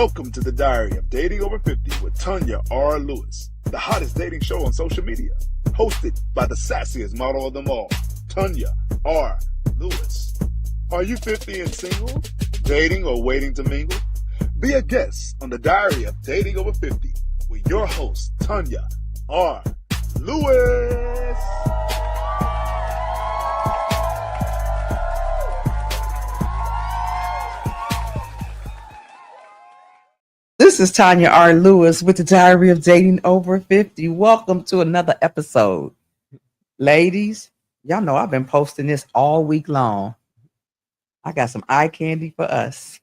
Welcome to the Diary of Dating Over 50 with Tanya R. Lewis, the hottest dating show on social media, hosted by the sassiest model of them all, Tanya R. Lewis. Are you 50 and single, dating or waiting to mingle? Be a guest on the Diary of Dating Over 50 with your host, Tanya R. Lewis. This is Tanya R. Lewis with the Diary of Dating Over 50. Welcome to another episode. Ladies, y'all know I've been posting this all week long. I got some eye candy for us.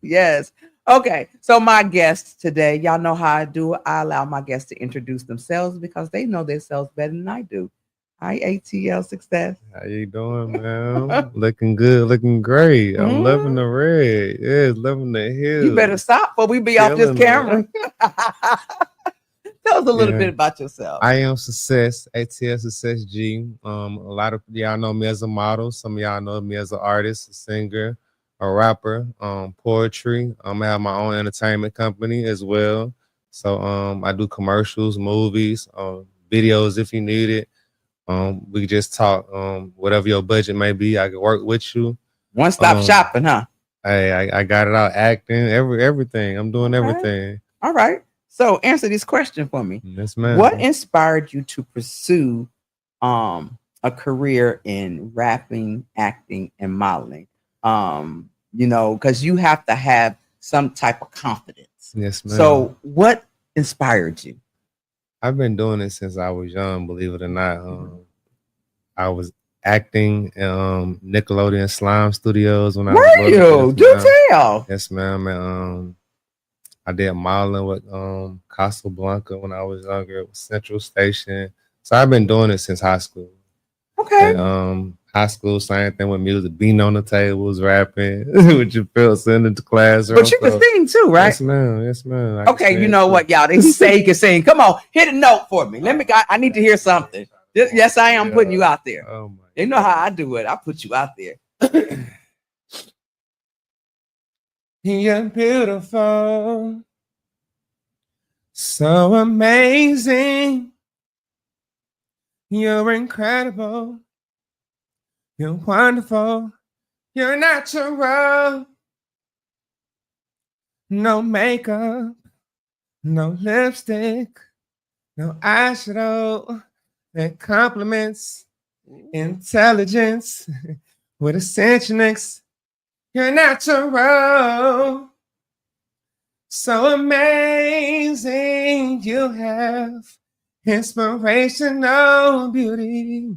Yes. Okay. So my guests today, y'all know how I do. I allow my guests to introduce themselves because they know themselves better than I do. Hi, ATL Success. How you doing, man? Looking good, looking great. I'm loving the red. Yeah, loving the hill. You better stop before we be off this camera. Tell us a little bit about yourself. I am Success, ATL Success G. A lot of y'all know me as a model. Some of y'all know me as an artist, a singer, a rapper, poetry. I have my own entertainment company as well. So I do commercials, movies, videos if you need it. We can just talk, whatever your budget may be. I can work with you. One-stop shopping, huh? Hey, I got it out, acting, everything. I'm doing everything. All right. So answer this question for me. Yes, ma'am. What inspired you to pursue a career in rapping, acting, and modeling? Because you have to have some type of confidence. Yes, ma'am. So what inspired you? I've been doing it since I was young, believe it or not. I was acting in Nickelodeon Slime Studios when I was little. Do tell. Yes, ma'am. And, I did modeling with Casablanca when I was younger. It was Central Station. So I've been doing it since high school. Okay. And, high school, same thing with music, beating on the tables, rapping with your pills in the classroom. But you can sing too, right? Yes, ma'am. Yes, ma'am. Okay, you know what, y'all? They say you can sing. Come on, hit a note for me. I need to hear something. Yes, I am putting you out there. Oh my they know how I do it. I put you out there. You're beautiful, so amazing. You're incredible. You're wonderful. You're natural. No makeup, no lipstick, no eyeshadow. That compliments intelligence with essentialness. You're natural. So amazing. You have inspirational beauty.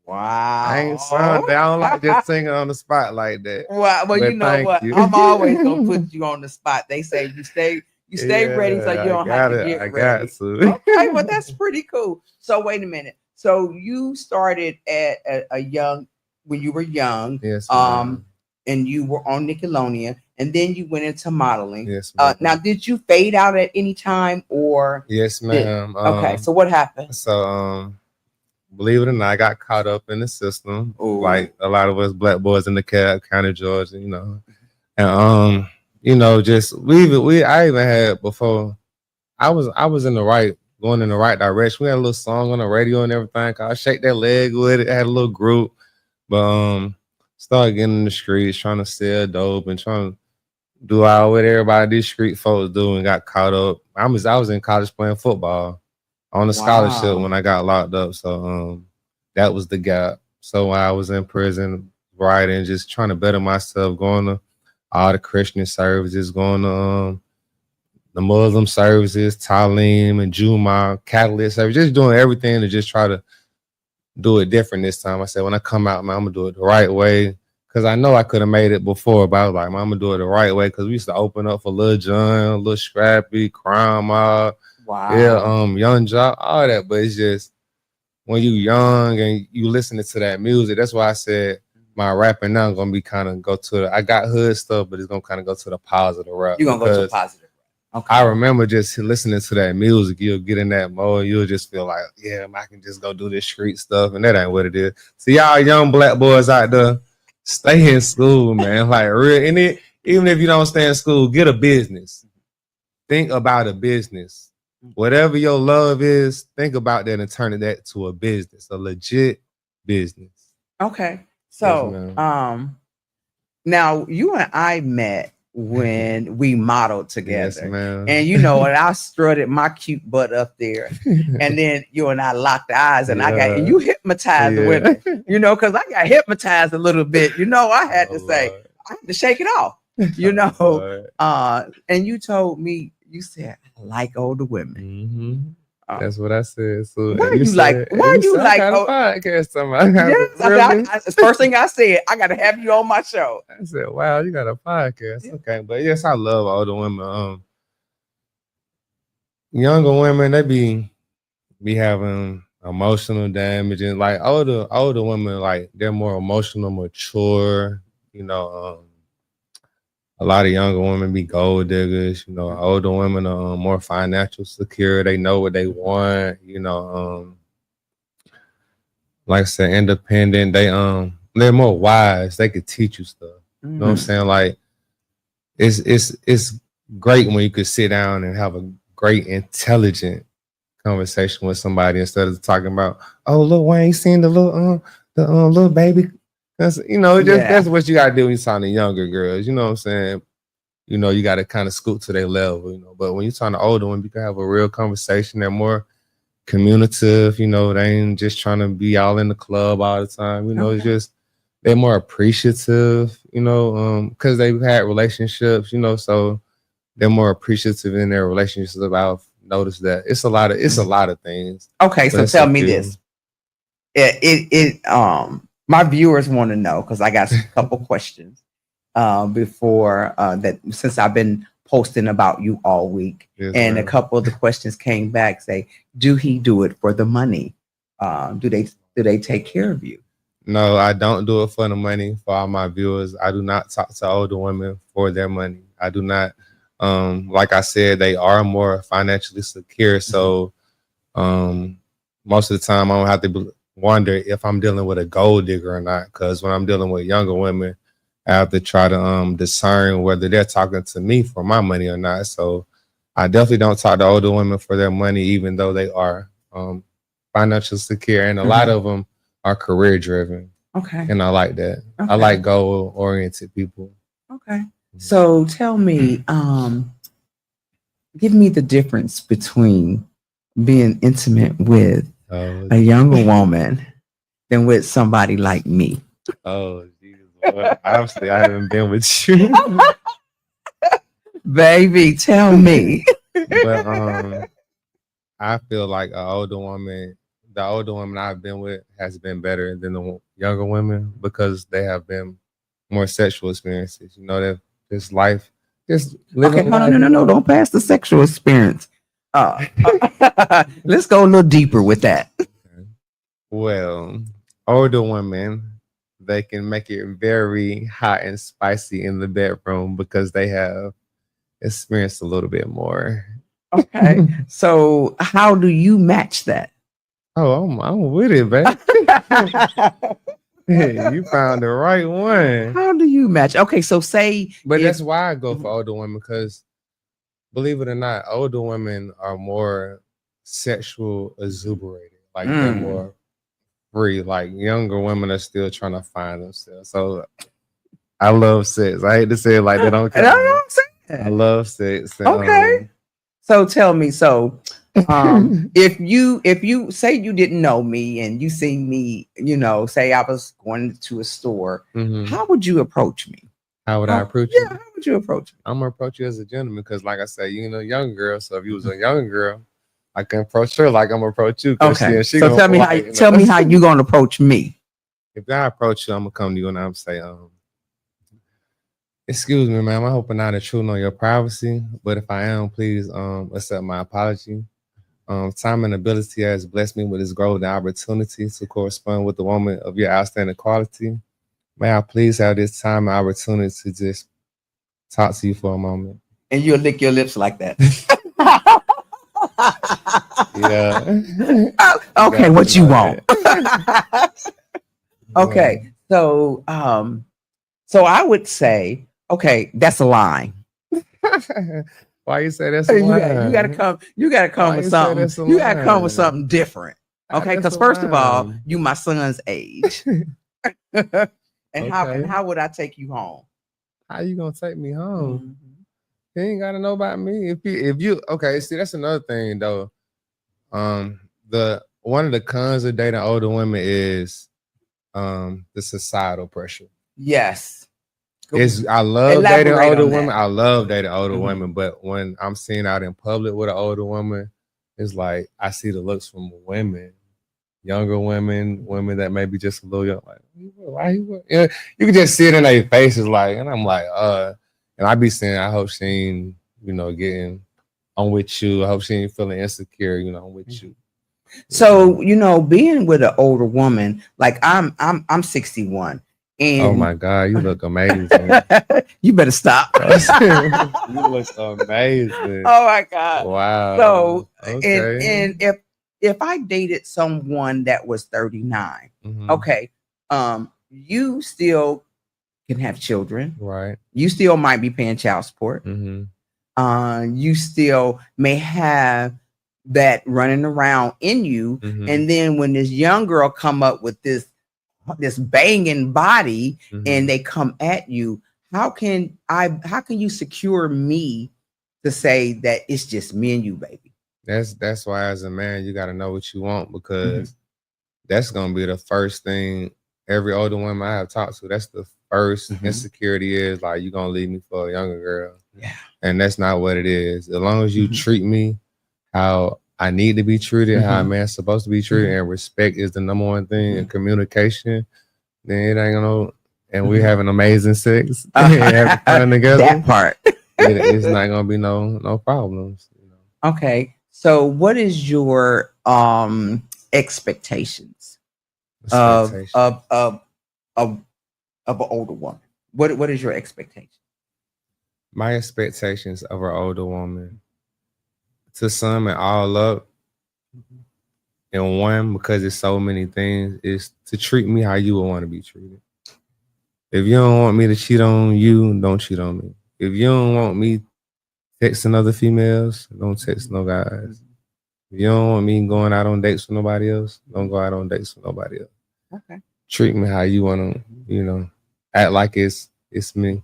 Wow. I ain't sung that. I don't like just singing on the spot like that. Well, you know what? I'm always gonna put you on the spot. They say you stay ready so you don't have to get ready. Got to. Okay, well that's pretty cool. So wait a minute. So you started at when you were young. Yes. And you were on Nickelodeon, and then you went into modeling. Yes. Ma'am. Now, did you fade out at any time, or? Yes, ma'am. Okay. So what happened? So believe it or not, I got caught up in the system, Ooh. like a lot of us black boys in the County, Georgia, and I even had before. I was in going in the right direction. We had a little song on the radio and everything called "Shake That Leg" with it. Had a little group, but started getting in the streets, trying to sell dope and trying to do all what everybody these street folks do, and got caught up. I was in college playing football on a scholarship when I got locked up. So that was the gap. So while I was in prison, writing, just trying to better myself, going to all the Christian services, going to the Muslim services, Talim and Juma, Catholic service, just doing everything to just try to do it different this time. I said, when I come out, man, I'm gonna do it the right way. Cause I know I could have made it before, but I was like, man, I'm gonna do it the right way. Cause we used to open up for Lil Jon, Lil Scrappy, Crime Mob, Young Jock, all that. But it's just when you young and you listening to that music, that's why I said my rapping now gonna be kind of go to I got hood stuff, but it's gonna kind of go to the positive rap. You're gonna go to positive. Okay. I remember just listening to that music, you'll get in that mode, you'll just feel like, yeah, I can just go do this street stuff, and that ain't what it is. So y'all young black boys out there, stay in school, man. Like real, even if you don't stay in school, get a business. Think about a business. Whatever your love is, think about that and turn that to a business, a legit business. Okay. So, ma'am. now you and I met when we modeled Yes, together. ma'am. And you know, and I strutted my cute butt up there. And then you and I locked eyes and and you hypnotized the women, you know, because I got hypnotized a little bit. You know, I had to say, I had to shake it off, you know. Lord. And you told me, you said, I like older women. Mhm. That's what I said. So Why and you said- like? and Why you said, I like? got a Oh, podcast somebody. yes, Really? the first thing I said, I got to have you on my show. I said, wow, you got a podcast. Yeah. Okay. But yes, I love older women. Younger women, they be having emotional damage, and like older women, like they're more emotional, mature, you know. A lot of younger women be gold diggers, you know. Older women are more financial secure. They know what they want, you know. Like I said, independent. They're more wise. They could teach you stuff. You know what I'm saying? Like it's great when you could sit down and have a great, intelligent conversation with somebody instead of talking about, oh, Lil Wayne, you seen the little baby? That's that's what you gotta do when you're talking to younger girls. You know what I'm saying? You know, you gotta kind of scoot to their level, you know. But when you're talking to older ones, you can have a real conversation. They're more communicative, you know, they ain't just trying to be all in the club all the time. You know, It's just they're more appreciative, you know, because they've had relationships, you know, so they're more appreciative in their relationships. I've noticed that it's a lot of things. Okay, so tell me this. My viewers want to know, because I got a couple questions before that, since I've been posting about you all week. Yes, and ma'am. a couple of the questions came back, say, do he do it for the money? Do they take care of you? No, I don't do it for the money. For all my viewers, I do not talk to older women for their money. I do not. Like I said, they are more financially secure. So most of the time, I don't have to wonder if I'm dealing with a gold digger or not. Because when I'm dealing with younger women, I have to try to discern whether they're talking to me for my money or not. So I definitely don't talk to older women for their money, even though they are financially secure. And a lot of them are career driven. Okay. And I like that. Okay. I like goal oriented people. Okay. So tell me, give me the difference between being intimate with a younger woman than with somebody like me. Oh, Jesus. Well, obviously, I haven't been with you. Baby, tell me. But I feel like the older woman I've been with has been better than the younger women because they have been more sexual experiences. You know, that this life, just living. Okay, no, don't pass the sexual experience. Let's go a little deeper with that. Well, older women, they can make it very hot and spicy in the bedroom because they have experienced a little bit more. Okay, so how do you match that? Oh, I'm with it, babe. You found the right one. How do you match? Okay, so say, but that's why I go for older women, because believe it or not, older women are more sexual exuberated. Like they're more free. Like younger women are still trying to find themselves. So I love sex. I hate to say it like that. I love sex. Okay. So tell me, if you say you didn't know me and you see me, you know, say I was going to a store, how would you approach me? How would I approach you? Yeah, how would you approach me? I'm gonna approach you as a gentleman because, like I said, you know, young girl. So if you was a young girl, I can approach her like I'm gonna approach you. Okay. So tell me how you gonna approach me. If I approach you, I'm gonna come to you and I'm say, excuse me, ma'am. I hope I'm not intruding on your privacy, but if I am, please accept my apology. Time and ability has blessed me with this golden opportunity to correspond with the woman of your outstanding quality. May I please have this time and opportunity to just talk to you for a moment? And you'll lick your lips like that. Yeah. Okay, what you want? Okay, so I would say, Okay, that's a line. Why you say that's a line? You gotta come. You gotta come Why with you say something. that's a You gotta come with line? something different. Okay, That's because a first of all, line. you my son's age. and Okay. how would I take you home? How you gonna take me home? Mhm. You ain't gotta know about me. If you okay, see that's another thing though. The one of the cons of dating older women is the societal pressure. Yes. I love dating Elaborate older on women. that. I love dating older Mhm. women, but when I'm seen out in public with an older woman, it's like I see the looks from women, younger women, women that maybe just a little young. Like, why you? You can just see it in their faces, like, and I'm like, and I be saying, I hope she ain't, getting on with you. I hope she ain't feeling insecure, I'm with you. So being with an older woman, like I'm 61, and Oh my God, you look amazing. you better stop. You look amazing. Oh my God. Wow. So Okay. and if I dated someone that was 39, Mhm. okay, you still can have children. Right. You still might be paying child support. Mhm. You still may have that running around in you. Mhm. And then when this young girl come up with this banging body Mhm. and they come at you, how can you secure me to say that it's just me and you, baby? That's why as a man you got to know what you want, because that's gonna be the first thing every older woman I have talked to. That's the first insecurity is like, you gonna leave me for a younger girl. Yeah. And that's not what it is. As long as you treat me how I need to be treated, how a man's supposed to be treated, and respect is the number one thing, and communication, then it ain't gonna. And we having amazing sex, having fun together. That part. It's not gonna be no problems. Okay. So what is your expectations of an older woman? What is your expectation? My expectations of an older woman, to sum it all up in one, because it's so many things, is to treat me how you would want to be treated. If you don't want me to cheat on you, don't cheat on me. If you don't want me texting other females, don't text no guys. If you don't want me going out on dates with nobody else, don't go out on dates with nobody else. Okay. Treat me how you want to, act like it's me.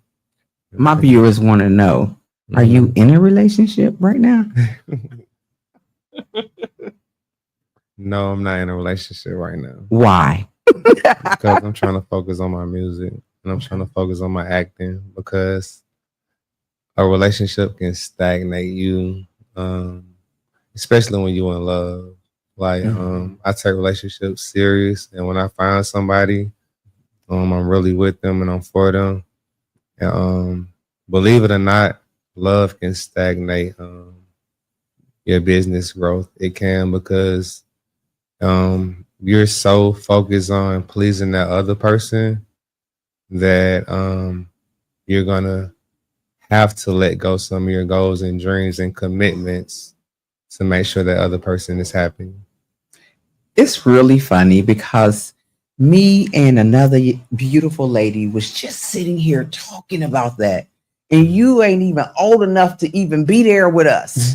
My viewers want to know, are you in a relationship right now? No, I'm not in a relationship right now. Why? Because I'm trying to focus on my music, and I'm trying to focus on my acting, because a relationship can stagnate you, especially when you're in love. Like, I take relationships serious, and when I find somebody, I'm really with them and I'm for them. And believe it or not, love can stagnate your business growth. It can, because you're so focused on pleasing that other person that you're gonna have to let go some of your goals and dreams and commitments to make sure that other person is happy. It's really funny because me and another beautiful lady was just sitting here talking about that, and you ain't even old enough to even be there with us.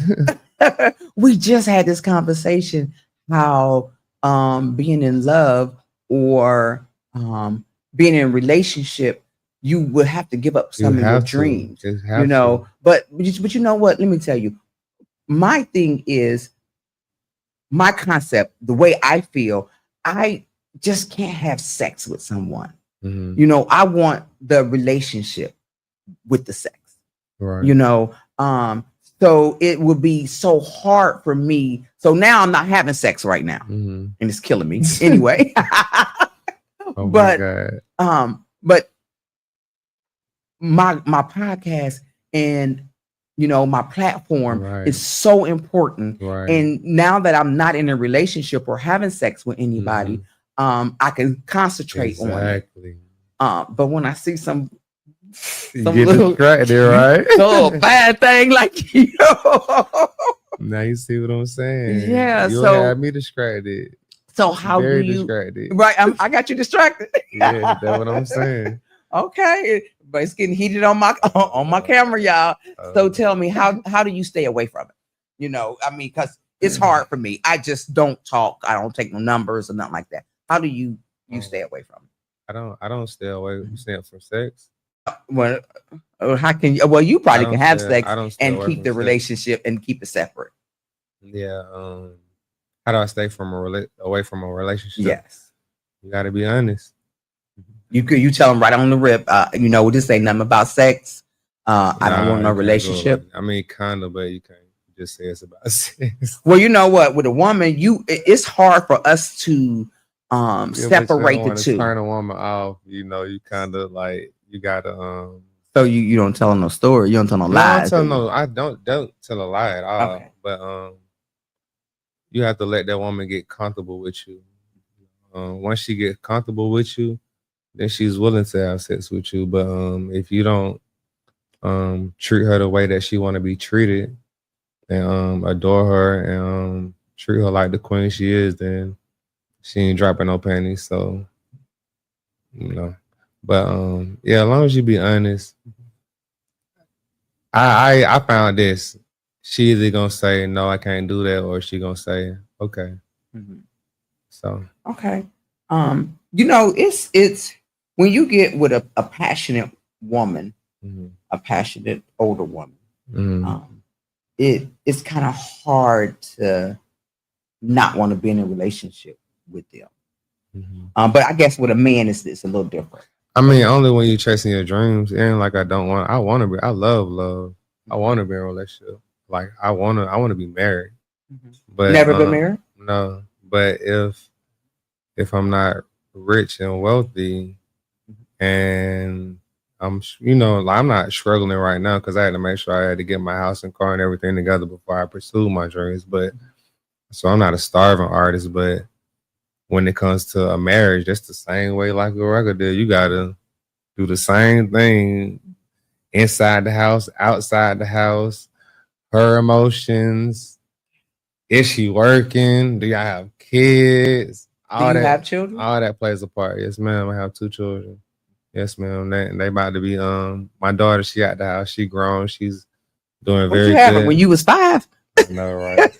We just had this conversation how being in love or being in a relationship, you would have to give up some of your dreams, but you know what, let me tell you, my thing is, my concept, the way I feel, I just can't have sex with someone. I want the relationship with the sex, right? So it would be so hard for me. So now I'm not having sex right now, and it's killing me anyway. Oh but but my podcast and my platform is so important. And now that I'm not in a relationship or having sex with anybody, I can concentrate on it. But when I see some little distracted, right? little bad thing like you, now you see what I'm saying. Yeah, you'll so have me distracted. So how Very do you distracted. Right, I got you distracted. Yeah, that's what I'm saying. Okay, but it's getting heated on my on my camera, y'all. So tell me, how do you stay away from it? You know, I mean, because it's hard for me. I just don't talk. I don't take no numbers or nothing like that. How do you stay away from it? I don't stay away from sex. Well, how can you? Well, you probably can have sex I don't stay and away keep from the sex. relationship and keep it separate. Yeah. How do I stay from away from a relationship? Yes. You got to be honest. You tell them right on the rip. You know, this ain't nothing about sex. I don't want no relationship. I mean, kind of, but you can't just say it's about sex. Well, you know what? With a woman, it's hard for us to separate the two. Turn a woman off. You know, you kind of like you gotta. So you don't tell them no story. You don't tell no lies. I don't tell a lie at all. Okay. But you have to let that woman get comfortable with you. Once she gets comfortable with you, then she's willing to have sex with you. But if you don't treat her the way that she want to be treated, and adore her and treat her like the queen she is, then she ain't dropping no panties. So, you know. But yeah, as long as you be honest, I found this. She either gonna say no, I can't do that, or she gonna say okay. Mm-hmm. So okay, you know, it's when you get with a passionate woman, a passionate older woman, it's kind of hard to not want to be in a relationship with them. But I guess with a man, it's a little different. I mean, only when you're chasing your dreams. It ain't like I want to be. I love love. I want to be in a relationship. Like I want to be married. But never been married. No, but if I'm not rich and wealthy, and I'm not struggling right now because I had to make sure I had to get my house and car and everything together before I pursue my dreams. But so I'm not a starving artist, but when it comes to a marriage, that's the same way like a record deal. You gotta do the same thing inside the house, outside the house, her emotions. Is she working? Do y'all have kids? Do you have children? All that plays a part. Yes, ma'am. I have 2 children. Yes, ma'am. They about to be my daughter, she at the house. She grown. She's doing very good. When you was 5? No, right.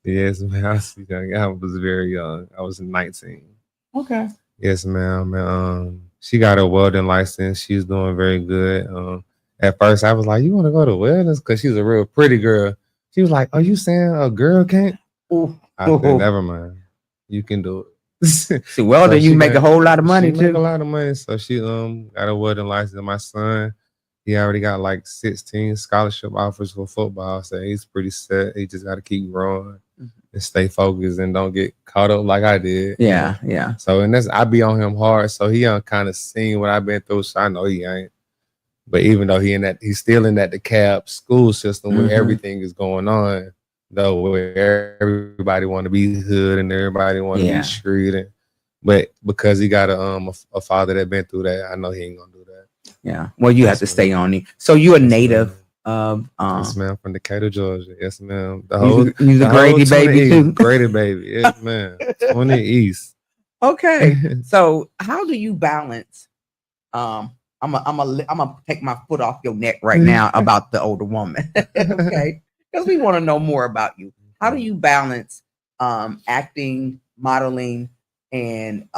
Yes, ma'am. I was very young. I was 19. Okay. Yes, ma'am. She got a welding license. She's doing very good. At first, I was like, "You want to go to welding?" Because she's a real pretty girl. She was like, "Are you saying a girl can't?" I said, "Never mind. You can do it." See, welding, you make a whole lot of money too. Make a lot of money. So she got a welding license. My son, he already got like 16 scholarship offers for football. So he's pretty set. He just got to keep growing and stay focused and don't get caught up like I did. Yeah, yeah. So I be on him hard. So he kind of seen what I've been through. So I know he ain't. But even though he's still in that DeKalb school system where everything is going on, though, where everybody want to be hood and everybody want to be street. But because he got a father that been through that, I know he ain't gonna do that. Yeah. Well, you have to stay on it. So you're a native of yes, ma'am, from Decatur, Georgia. Yes, ma'am. You're a Grady baby too. Grady baby. Yes, ma'am. 20 East. Okay. So how do you balance? I'm gonna take my foot off your neck right now about the older woman. Okay. Because we want to know more about you. How do you balance acting, modeling, and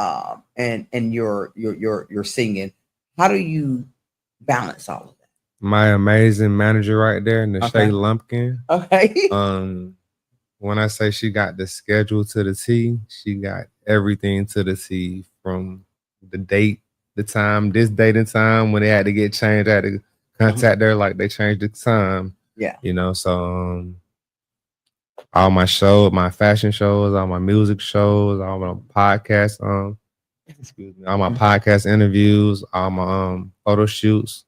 your singing? How do you balance all of that? My amazing manager right there, Nashay Lumpkin. Okay. When I say she got the schedule to the T, she got everything to the T, from the date, the time, this date and time when they had to get changed. I had to contact her like they changed the time. Yeah. You know, so all my shows, my fashion shows, all my music shows, all my podcast, all my podcast interviews, all my photo shoots,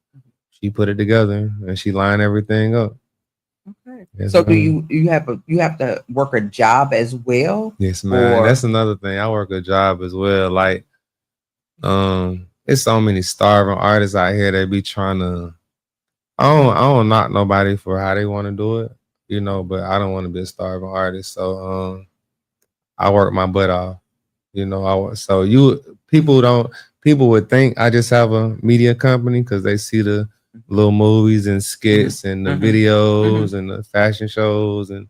she put it together and she lined everything up. Okay. Yes, so do you have to work a job as well? Yes, man. That's another thing. I work a job as well. Like, it's so many starving artists out here that be trying to. I don't knock nobody for how they want to do it, you know, but I don't want to be a starving artist. So I work my butt off, you know. People don't people would think I just have a media company because they see the little movies and skits and the videos and the fashion shows and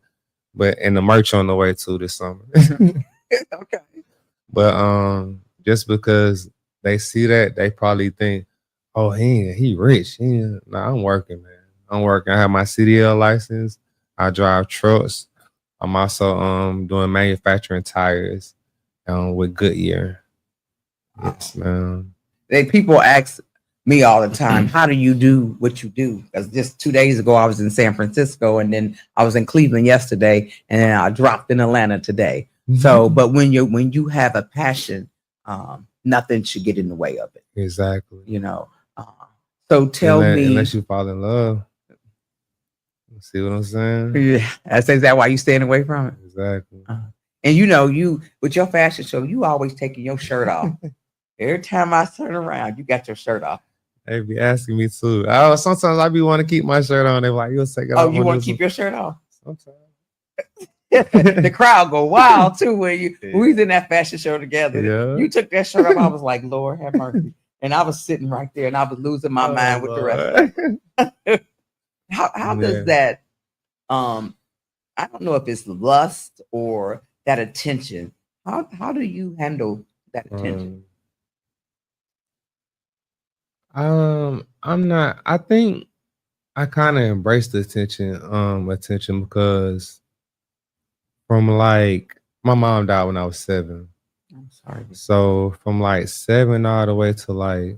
the merch on the way too this summer. Okay. But just because they see that, they probably think, oh, he rich. Nah, I'm working, man. I'm working. I have my CDL license. I drive trucks. I'm also doing manufacturing tires with Goodyear. Yes, man. People ask me all the time, how do you do what you do? Because just 2 days ago, I was in San Francisco, and then I was in Cleveland yesterday, and then I dropped in Atlanta today. So, but when you have a passion, nothing should get in the way of it. Exactly. You know. So tell me, unless you fall in love. See what I'm saying? Yeah, is that why you staying away from it? Exactly. And you with your fashion show, you always taking your shirt off. Every time I turn around, you got your shirt off. They be asking me too. Sometimes I be want to keep my shirt on. They're like, "You'll take it off." Oh, you want to keep your shirt off? Sometimes. The crowd go wild too when we was in that fashion show together. Yeah. You took that shirt off. I was like, Lord have mercy. And I was sitting right there and I was losing my mind with the rest of it. How does that I don't know if it's lust or that attention. How do you handle that attention? I think I kind of embrace the attention because from like my mom died when I was 7. I'm sorry. So from like 7 all the way to like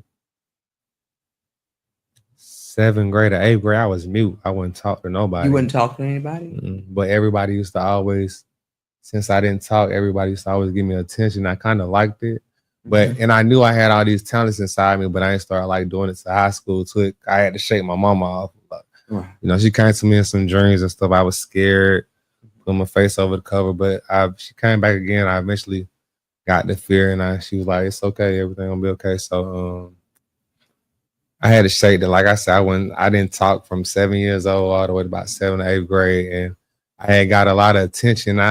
7th grade or 8th grade, I was mute. I wouldn't talk to nobody. You wouldn't talk to anybody? But everybody used to always, since I didn't talk, everybody used to always give me attention. I kind of liked it. But and I knew I had all these talents inside me, but I didn't start like doing it to high school. I had to shake my mama off. Right. You know, she came to me in some dreams and stuff. I was scared, put my face over the cover, but she came back again. I eventually got the fear, and she was like, "It's okay, everything gonna be okay." So I had to shake that. Like I said, I didn't talk from 7 years old all the way to about 7th or 8th grade, and I had got a lot of attention.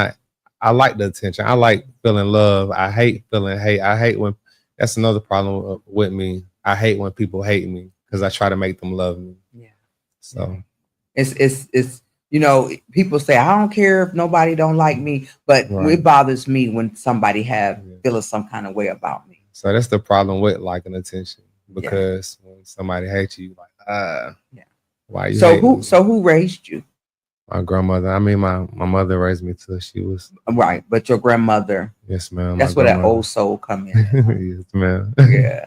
I like the attention. I like feeling love. I hate feeling hate. I hate when that's another problem with me. I hate when people hate me because I try to make them love me. Yeah. So it's you know, people say I don't care if nobody don't like me, but it bothers me when somebody feeling some kind of way about me. So that's the problem with liking attention, because when somebody hates you, like why you? So who raised you? My grandmother. I mean, my mother raised me till she was right, but your grandmother. Yes, ma'am. That's where that old soul come in. Yes, ma'am. Yeah.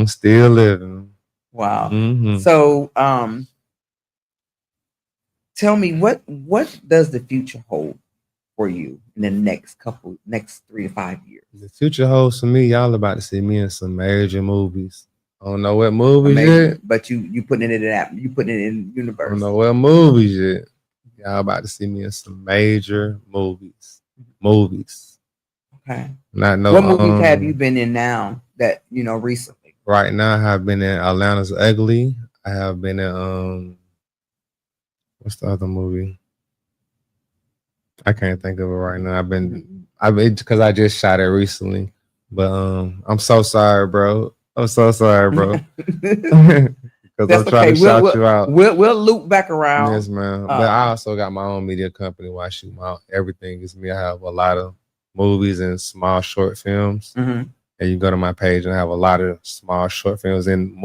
Still living. Wow. So, tell me what does the future hold for you in the next 3 to 5 years? The future holds for me. Y'all about to see me in some major movies. I don't know what movies yet, but you putting it in that, you putting it in universe. I don't know what movies yet. Y'all about to see me in some major movies. Okay. Not no. What movies have you been in now that you know recently? Right now, I have been in Atlanta's Ugly. I have been in what's the other movie? I can't think of it right now. I've been because I just shot it recently. But I'm so sorry, bro. I'm so sorry, bro. Because I'm trying to shout you out. We'll loop back around. Yes, man. But I also got my own media company where I shoot everything is me. I have a lot of movies and small short films. And you go to my page and I have a lot of small short films and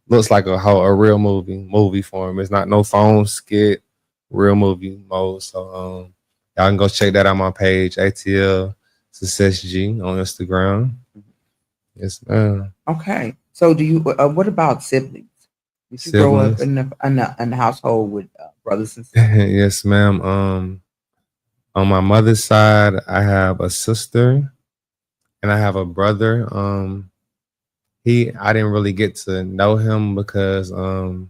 looks like a real movie form. It's not no phone skit, real movie mode. So y'all can go check that out on my page, ATL Success G on Instagram. Yes, ma'am. Okay. So do you? What about siblings? Did you grow up in the household with brothers and sisters? Yes, ma'am. On my mother's side, I have a sister, and I have a brother. I didn't really get to know him because 2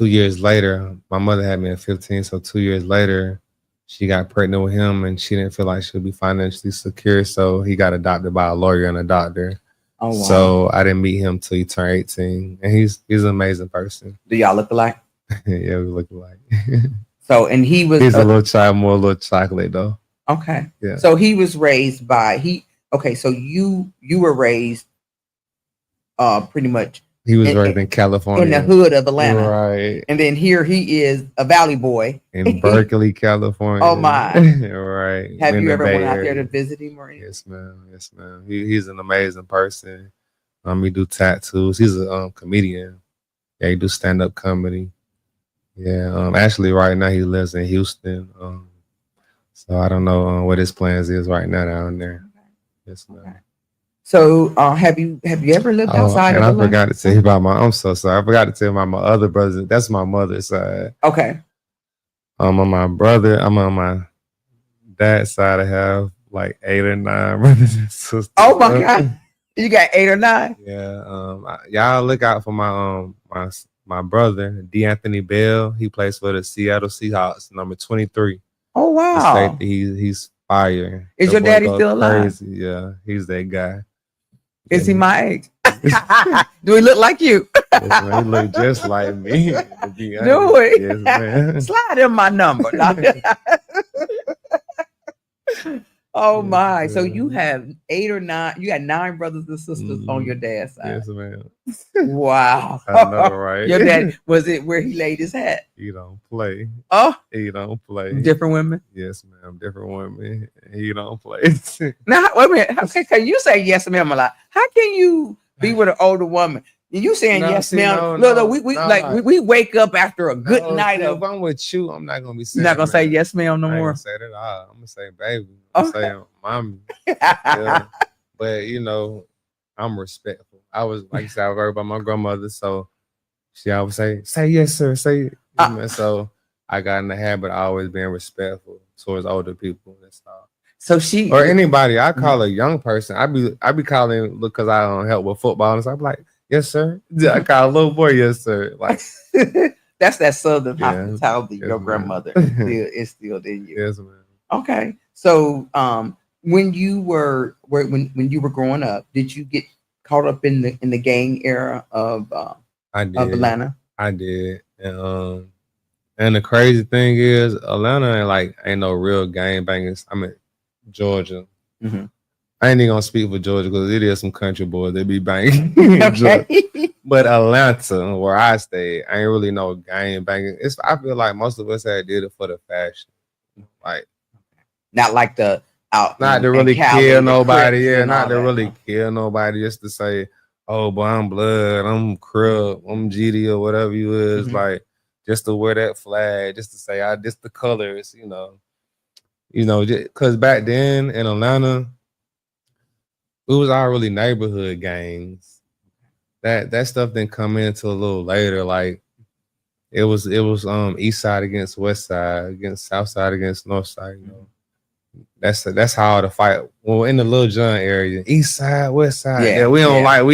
years later, my mother had me at 15. So 2 years later, she got pregnant with him, and she didn't feel like she'd be financially secure. So he got adopted by a lawyer and a doctor. Oh, wow. So I didn't meet him till he turned 18, and he's an amazing person. Do y'all look alike? Yeah, we look alike. So, and he's a little child, more a little chocolate though. Okay. Yeah. So he was raised by Okay, so you were raised pretty much He was in, raised in California. in the hood of Atlanta. Right. And then here he is, a Valley boy. In Berkeley, California. Oh, my. Right. Have in you the ever Bay went out there Area. to visit him or anything? Yes, ma'am. Yes, ma'am. He's an amazing person. He do tattoos. He's a comedian. Yeah, he do stand-up comedy. Yeah. Actually right now he lives in Houston. So I don't know what his plans is right now down there. Okay. Yes, ma'am. Okay. So have you ever lived outside and of I Atlanta? forgot to tell you about I'm so sorry. I forgot to tell you about my other brothers. That's my mother's side. Okay. On my brother, I'm on my dad's side. I have like 8 or 9 brothers and sisters. Oh my God. You got 8 or 9? Yeah. Y'all look out for my brother, D'Anthony Bell. He plays for the Seattle Seahawks, number 23. Oh wow. He's fire. Is your daddy still alive? Yeah, he's that guy. Is he my age? Do he look like you? Yes, man, he look just like me. To be honest. Do he? Yes, man. Slide in my number. Oh my. So you have 8 or 9, you got 9 brothers and sisters on your dad's side. Yes, man. Wow. I know, right? Your dad, was it where he laid his hat? He don't play. Oh, He don't play. different women. Yes, ma'am. Different women. He don't play. Now, wait a minute. Okay, can you say yes, ma'am a lot? How can you be with an older woman? You saying No, yes, see, ma'am? no, No, we wake up after a good night see, of. if I'm with you, I'm not gonna be You're saying not gonna say that. yes, ma'am, no I ain't more. gonna say that. I'm gonna say baby. I'm Okay. saying mommy. Yeah. But I'm respectful. I was like I said, I was raised by my grandmother, so she always say yes, sir. Say so I got in the habit of always being respectful towards older people and stuff. So she Or anybody. I call a young person. I be calling because I don't help with football, and so I'm like, yes, sir. I call a little boy, yes, sir. Like that's that southern Yeah. hospitality. Yes, Your ma'am. grandmother instilled in you. yes, man. Okay. So when you were when you were growing up, did you get caught up in the gang era of I did. Atlanta? I did. And the crazy thing is Atlanta ain't no real gang bangers. I mean Georgia. Mhm. I ain't even gonna speak for Georgia because it is some country boys that be banging. Okay. But Atlanta, where I stay, I ain't really no gang banging. I feel like most of us had did it for the fashion. Like Not like the out not to in really Cali, kill the nobody, Crips yeah, and not all to that. really kill nobody, just to say, oh, boy, I'm blood, I'm Crip, I'm GD or whatever you is, Mhm. like just to wear that flag, just to say, this the colors, because back then in Atlanta, it was all really neighborhood gangs. That stuff didn't come in until a little later, like it was east side against west side, against south side against north side, That's how the fight. Well, in the Lil Jon area, east side, west side. Yeah, Yeah, we yeah,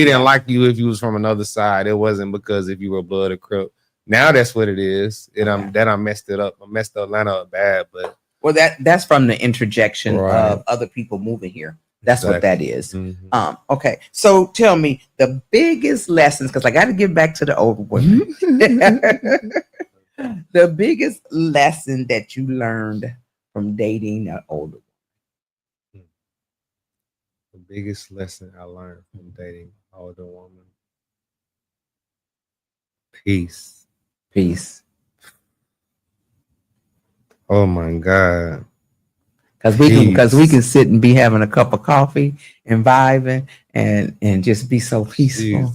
didn't like you if you was from another side. It wasn't because if you were blood or Crip. Now that's what it is. And Okay. I messed it up. I messed Atlanta up bad, but Well, that's from the interjection Right. of other people moving here. That's what that is. Mhm. Okay. So tell me the biggest lessons, because I got to get back to the older women. The biggest lesson that you learned from dating an older woman. The biggest lesson I learned from dating an older woman. Peace. Peace. Oh my God. Because we can sit and be having a cup of coffee and vibing and just be so peaceful.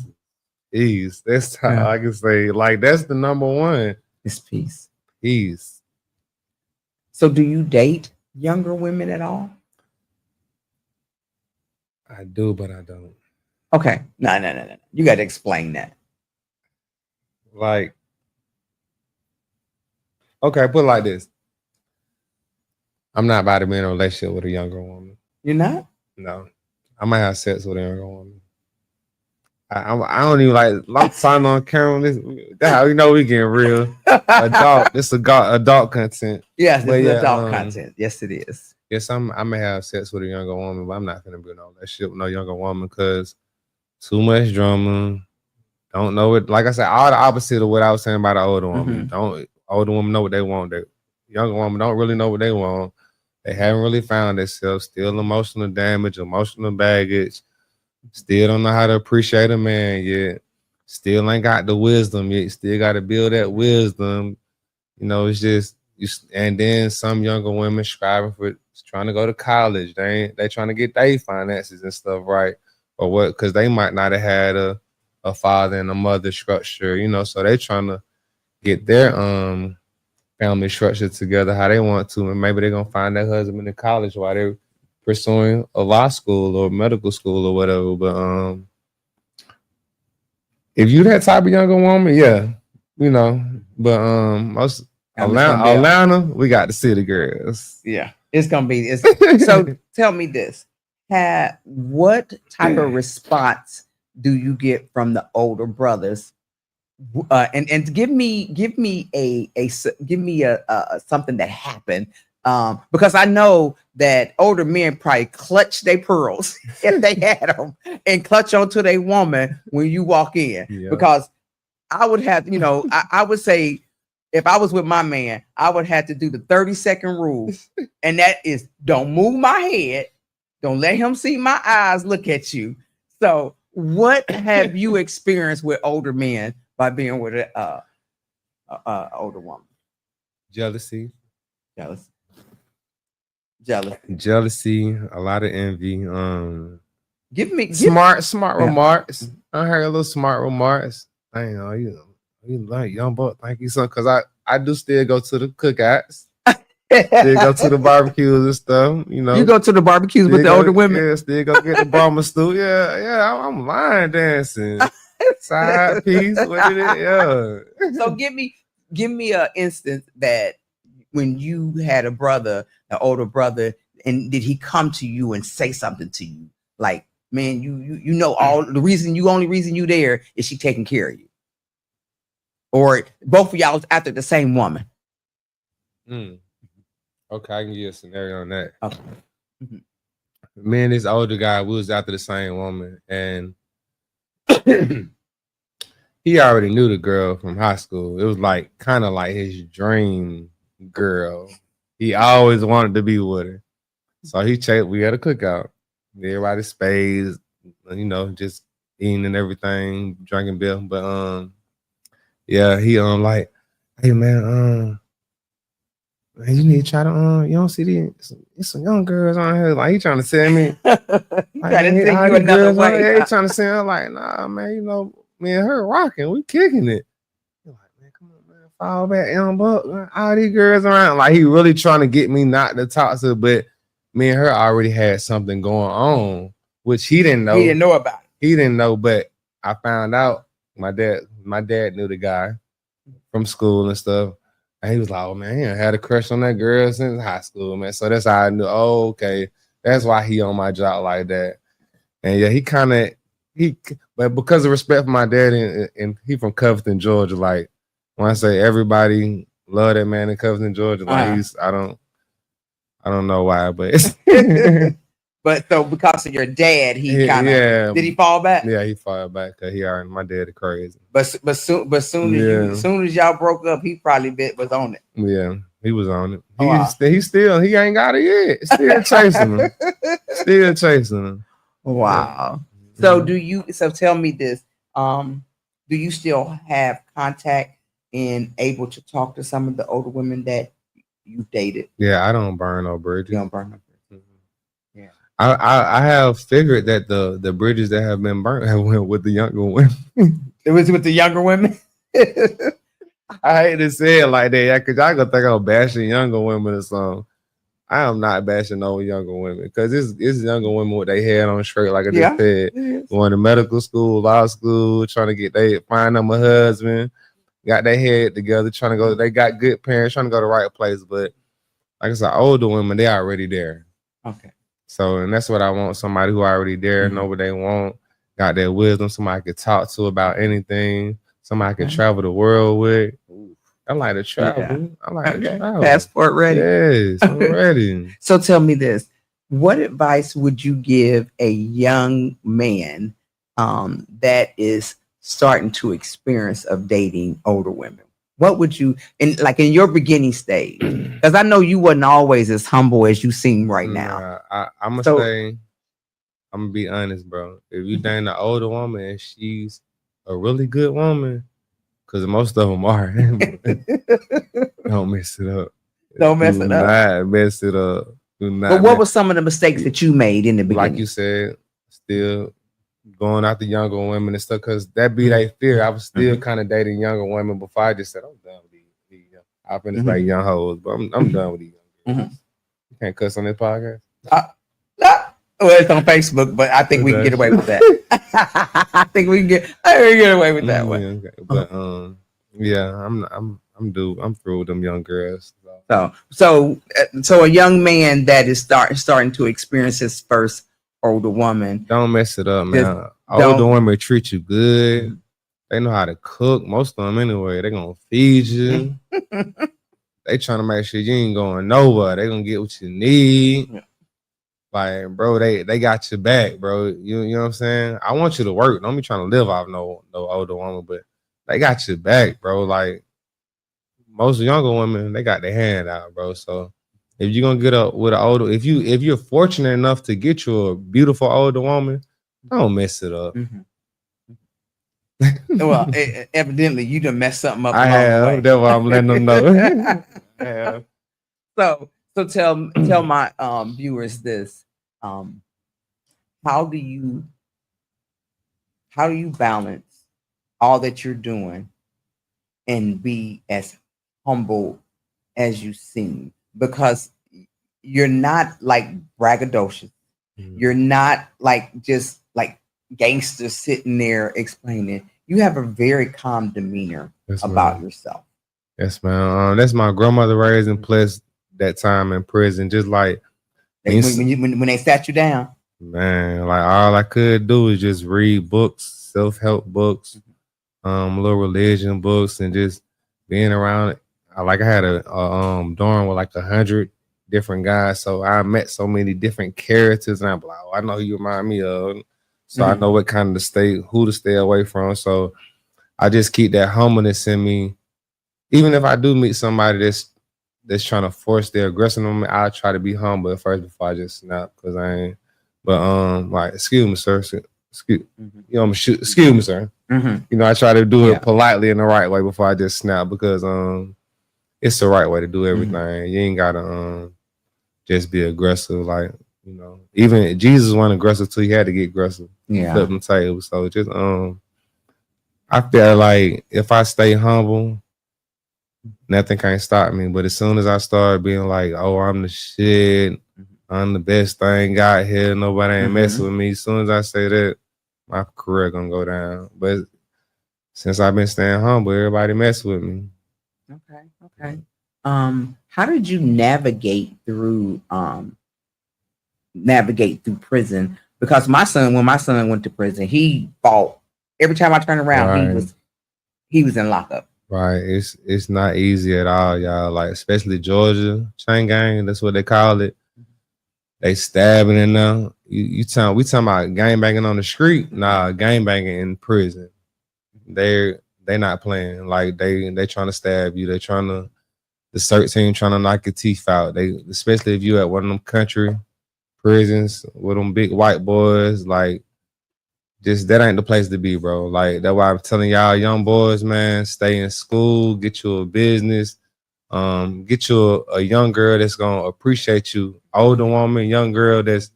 Peace. That's how Yeah. I can say, that's the number one. It's peace. Peace. So do you date younger women at all? I do, but I don't. Okay. No. You got to explain that. Okay, put it like this. I'm not about to be in a relationship with a younger woman. You're not? No. I might have sex with a younger woman. I don't even I'm signing on camera. That's how you know we getting real. Adult. This adult content. Yes, But it's yeah, adult content. Yes, it is. Yes, I may have sex with a younger woman, but I'm not gonna be in a relationship with no younger woman because too much drama. Don't know it. Like I said, all the opposite of what I was saying about the older woman. Older women know what they want. The younger woman don't really know what they want. They haven't really found themselves. Still emotional damage, emotional baggage. Still don't know how to appreciate a man yet. Still ain't got the wisdom yet. Still got to build that wisdom. You know, it's just and then some younger women striving for trying to go to college. They trying to get their finances and stuff right, or what? Because they might not have had a father and a mother structure. You know, so they trying to get their family structure together how they want to, and maybe they're gonna find their husband in college while they're pursuing a law school or medical school or whatever. But if you that type of younger woman, yeah, you know. But most Atlanta, we got the city girls. Yeah, it's gonna be. So tell me this: what type of response do you get from the older brothers? And give me a something that happened. Because I know that older men probably clutch their pearls if they had them and clutch onto their woman when you walk in. Yeah. Because I would have, I would say if I was with my man, I would have to do the 30-second rule. And that is, don't move my head. Don't let him see my eyes look at you. So what have you experienced with older men by being with an older woman? Jealousy, a lot of envy. Give me smart remarks. I heard a little smart remarks. I know you like young buck. Thank you, son. Because I do still go to the cookouts. Still go to the barbecues and stuff. You know, you go to the barbecues with the older women. Yeah, still go get the Brahma stew. Yeah. I'm line dancing. Side piece. What is it? Yeah. So give me an instance that when you had a brother, an older brother, and did he come to you and say something to you like, man, you know only reason you there is she taking care of you, or both of y'all after the same woman? Okay, I can give you a scenario on that. Okay. Me and this older guy, we was after the same woman, and he already knew the girl from high school. It was like kind of like his dream girl. He always wanted to be with her. So we had a cookout. Everybody spades, just eating and everything, drinking beer. But yeah, he like, hey man, you need to try to you don't see these some young girls on here. Like he trying to tell me he trying to say like, nah, man, me and her rocking, we kicking it. You're like, man, come on, man, fall back, young buck. All these girls around. Like he really trying to get me not to talk to her, but me and her already had something going on, which he didn't know. He didn't know about it. He didn't know, but I found out my dad knew the guy from school and stuff. And he was like, oh man, he had a crush on that girl since high school, man. So that's how I knew, oh, okay. That's why he on my job like that. And yeah, but because of respect for my dad and he from Covington, Georgia, like when I say everybody love that man in Covington, Georgia, like I don't know why, but but so because of your dad, he kind of did he fall back? Yeah, he fall back because he already my dad is crazy. But soon as y'all broke up, he probably was on it. Yeah, he was on it. He ain't got it yet. Still chasing him. Wow. Yeah. So tell me this. Do you still have contact and able to talk to some of the older women that you dated? Yeah, I don't burn no bridges. You don't burn no bridges. Yeah. I have figured that the bridges that have been burnt have went with the younger women. It was with the younger women? I hate to say it like that, because I gonna think I'm bashing younger women or something. I am not bashing no younger women, because it's younger women with their head on straight, like I just said, going to medical school, law school, trying to find them a husband, got their head together, trying to go. They got good parents, trying to go to the right place. But like I said, older women, they already there. Okay. So, and that's what I want, somebody who already there, know what they want, got their wisdom, somebody I could talk to about anything, somebody I could travel the world with. I like to travel. Yeah. I like to travel. Passport ready? Yes, I'm ready. So tell me this. What advice would you give a young man that is starting to experience of dating older women? What would you in your beginning stage? Because I know you wasn't always as humble as you seem right now. I'm gonna So- say, I'm gonna be honest, bro. If you date an older woman and she's a really good woman, because most of them are, don't mess it up. Don't mess it up. Not mess it up. Do not. But what were some of the mistakes that you made in the beginning? Like you said, still going after younger women and stuff, because that be their fear. I was still kind of dating younger women before I just said, I'm done with these young. I've been like young hoes, but I'm done with these young girls. You can't cuss on this podcast. Well, it's on Facebook, but I think we can get away with that. I think we can get away with that one. Okay. But yeah, I'm through with them young girls. So a young man that is starting to experience his first older woman. Don't mess it up, man. Older women treat you good. They know how to cook. Most of them anyway. They gonna feed you. They trying to make sure you ain't going nowhere. They gonna get what you need. Yeah. Like, bro, they got your back, bro. You know what I'm saying? I want you to work. Don't be trying to live off no older woman, but they got your back, bro. Like most younger women, they got their hand out, bro. So if you're gonna get up with an older, if you're fortunate enough to get you a beautiful older woman, don't mess it up. Well, evidently you done messed something up. I have. That's why I'm letting them know. I have. So tell my viewers this. How do you balance all that you're doing and be as humble as you seem? Because you're not like braggadocious. You're not like just like gangsters sitting there explaining. You have a very calm demeanor about yourself. Yes, man. That's my grandmother raising, plus that time in prison. Just like when they sat you down, man, like all I could do is just read books, self-help books, little religion books, and just being around it. I had a dorm with like 100 different guys, so I met so many different characters, and I'm like, I know who you remind me of, so I know what kind of who to stay away from. So I just keep that humbleness in me, even if I do meet somebody that's trying to force their aggression on me. I try to be humble at first before I just snap, because I ain't. But like, excuse me, sir. Excuse me, sir. You know, I try to do it politely in the right way before I just snap, because it's the right way to do everything. You ain't gotta just be aggressive. Like, you know, even Jesus wasn't aggressive till he had to get aggressive. Flip them tables. So just I feel like if I stay humble, nothing can stop me. But as soon as I start being like, oh, I'm the shit, I'm the best thing out here, nobody ain't messing with me. As soon as I say that, my career gonna go down. But since I've been staying humble, everybody mess with me. Okay. How did you navigate through prison? Because when my son went to prison, he fought. Every time I turned around, he was in lockup. Right. It's not easy at all, y'all. Like, especially Georgia chain gang, that's what they call it. They stabbing in there. We talking about gang banging on the street. Nah, gang banging in prison. They not playing. Like, they trying to stab you. They trying to, the CERT team trying to knock your teeth out. Especially if you at one of them country prisons with them big white boys, like, just that ain't the place to be, bro. Like, that's why I'm telling y'all, young boys, man, stay in school, get you a business, get you a young girl that's gonna appreciate you, older woman, young girl that's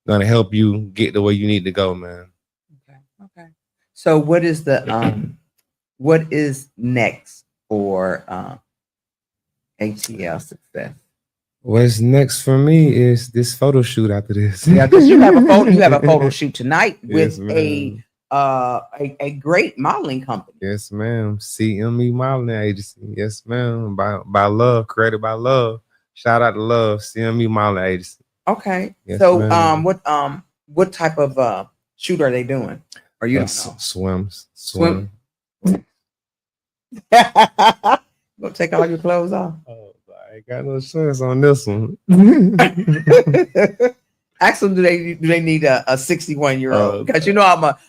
gonna help you get the way you need to go, man. Okay. So what is what is next for ATL Success? What's next for me is this photo shoot after this. Yeah, because you have a photo shoot tonight with yes, a great modeling company. Yes, ma'am. CME Modeling Agency. Yes, ma'am. By Love, created by Love. Shout out to Love, CME Modeling Agency. Okay. Yes, so ma'am. what type of shoot are they doing? Or you don't know? Swim. Go take all your clothes off. Oh, I ain't got no insurance on this one. Ask them, do they need a 61-year-old? Because you know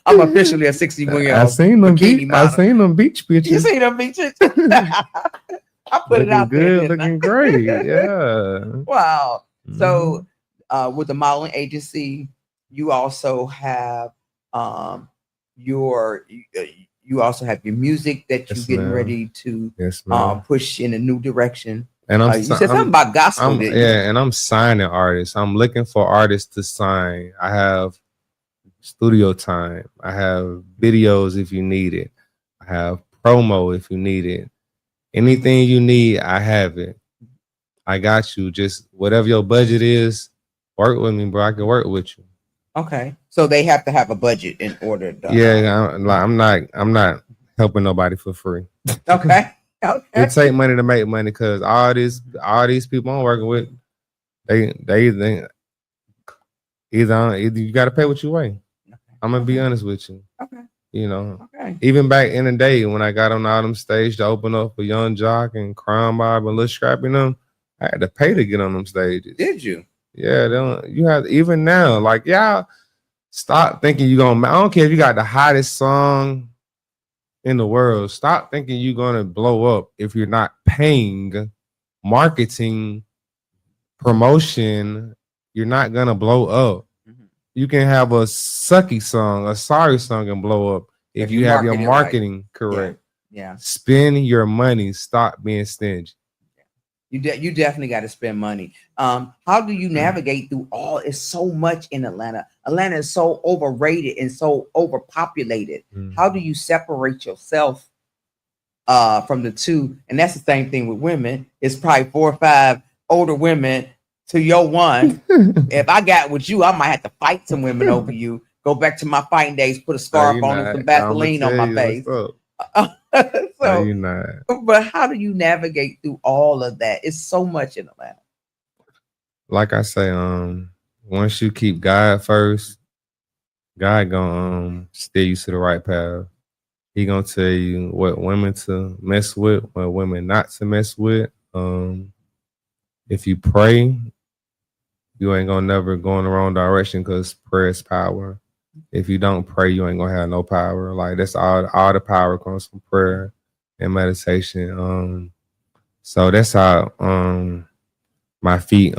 I'm officially a 61-year-old. I seen them bikini model. I seen them beach You pictures. seen them beaches? I put it out there. Good, looking great. Yeah. Wow. So with the modeling agency, you also have your music that you're Yes, getting ma'am. ready to Yes, ma'am. push in a new direction. And You said something about gospel, didn't you? and I'm signing artists. I'm looking for artists to sign. I have studio time. I have videos if you need it. I have promo if you need it. Anything you need, I have it. I got you. Just whatever your budget is, work with me, bro. I can work with you. Okay. So they have to have a budget in order to I'm not helping nobody for free. Okay. Okay. It take money to make money because all these people I'm working with, they either you got to pay what you weigh. I'm gonna be honest with you. Okay. You know, Okay. even back in the day when I got on all them stage to open up for Young Jock and Crime Bob and Lil Scrappy and them, I had to pay to get on them stages. Did you? Yeah, you have even now. Like y'all, stop thinking you gonna. I don't care if you got the hottest song in the world. Stop thinking you're gonna blow up if you're not paying, marketing, promotion. You're not gonna blow up. Mhm. You can have a sucky song, a sorry song, and blow up if you have your market it marketing correct. Yeah. Spend your money. Stop being stingy. You definitely got to spend money. How do you navigate through all? It's so much in Atlanta. Atlanta is so overrated and so overpopulated. How do you separate yourself from the two? And that's the same thing with women. It's probably 4 or 5 older women to your one. If I got with you, I might have to fight some women over you. Go back to my fighting days, put a scarf on and some Vaseline on my face. So, you're not. but how do you navigate through all of that? It's so much in Atlanta. Like I say, once you keep God first, God gonna steer you to the right path. He gonna tell you what women to mess with, what women not to mess with. If you pray, you ain't gonna never go in the wrong direction because prayer is power. If you don't pray, you ain't gonna have no power. Like that's all the power comes from prayer and meditation. So that's how my feet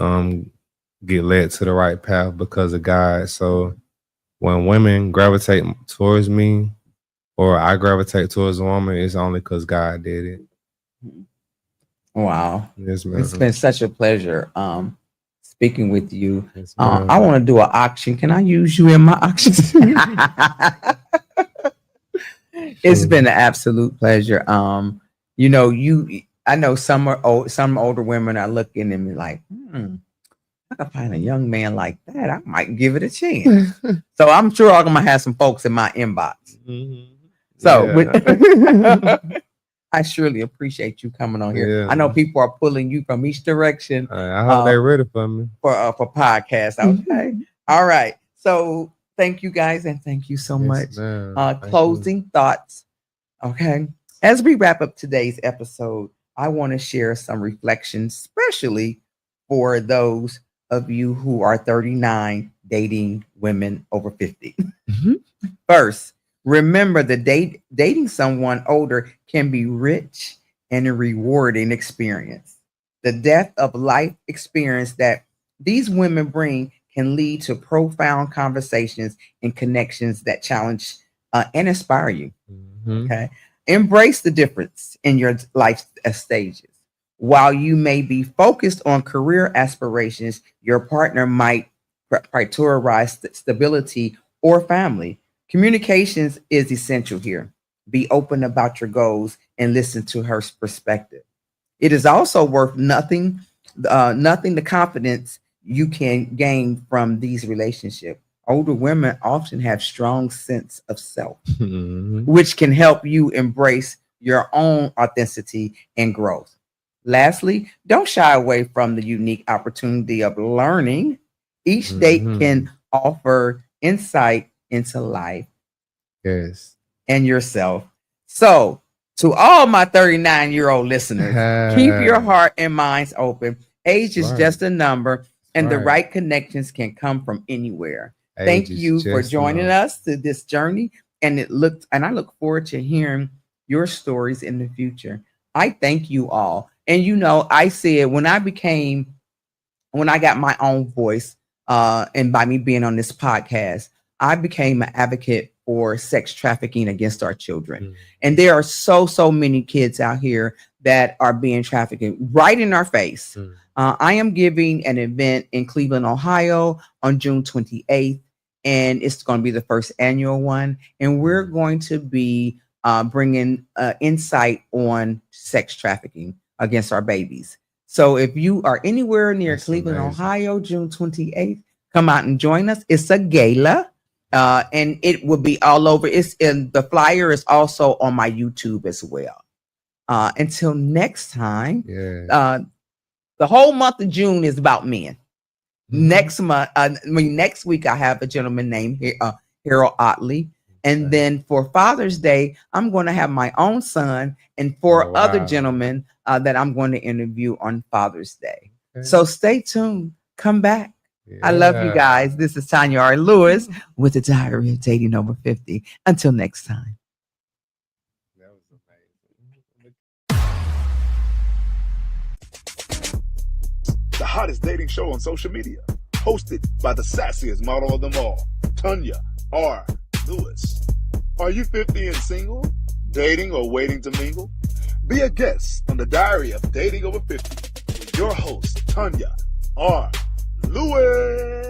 get led to the right path because of God. So when women gravitate towards me or I gravitate towards a woman, it's only because God did it. Wow. Yes, ma'am. It's been such a pleasure speaking with you. Yes, I want to do an auction. Can I use you in my auction? It's been an absolute pleasure. You know, I know some older women are looking at me like, I can find a young man like that. I might give it a chance. So I'm sure I'm gonna have some folks in my inbox. So I surely appreciate you coming on here. Yeah. I know people are pulling you from each direction. I hope they're ready for me for podcast. Okay. All right. So thank you guys and thank you so much. Closing thoughts. Okay. As we wrap up today's episode, I want to share some reflections, especially for those of you who are 39 dating women over 50. First, remember that dating someone older can be rich and a rewarding experience. The depth of life experience that these women bring can lead to profound conversations and connections that challenge and inspire you. Okay. Embrace the difference in your life stages. While you may be focused on career aspirations, your partner might prioritize stability or family. Communications is essential here. Be open about your goals and listen to her perspective. It is also worth nothing the confidence you can gain from these relationships. Older women often have strong sense of self, which can help you embrace your own authenticity and growth. Lastly, don't shy away from the unique opportunity of learning. Each date can offer insight into life and yourself. So, to all my 39-year-old listeners, keep your heart and minds open. Age is just a number. and the Right. right connections can come from anywhere. Age Thank is you for just joining enough. us to this journey. And I look forward to hearing your stories in the future. I thank you all. And I said when I got my own voice, and by me being on this podcast, I became an advocate for sex trafficking against our children. Mm. And there are so many kids out here that are being trafficked right in our face. Mm. I am giving an event in Cleveland, Ohio on June 28th, and it's going to be the first annual one. And we're going to be bringing insight on sex trafficking against our babies. So if you are anywhere near That's Cleveland, amazing. Ohio, June 28th, come out and join us. It's a gala, and it will be all over. The flyer is also on my YouTube as well. Until next time, Yeah. the whole month of June is about men. Mhm. Next week I have a gentleman named Harold Otley. And then for Father's Day, I'm going to have my own son and 4 Oh, other wow. gentlemen that I'm going to interview on Father's Day. Okay. So stay tuned. Come back. I love you Yeah. guys. This is Tanya R. Lewis with the Diary of Dating Over 50. Until next time. That was amazing. The hottest dating show on social media, hosted by the sassiest model of them all, Tanya R. Lewis. Are you 50 and single, dating or waiting to mingle? Be a guest on the Diary of Dating Over 50 with your host, Tanya R. Lewis.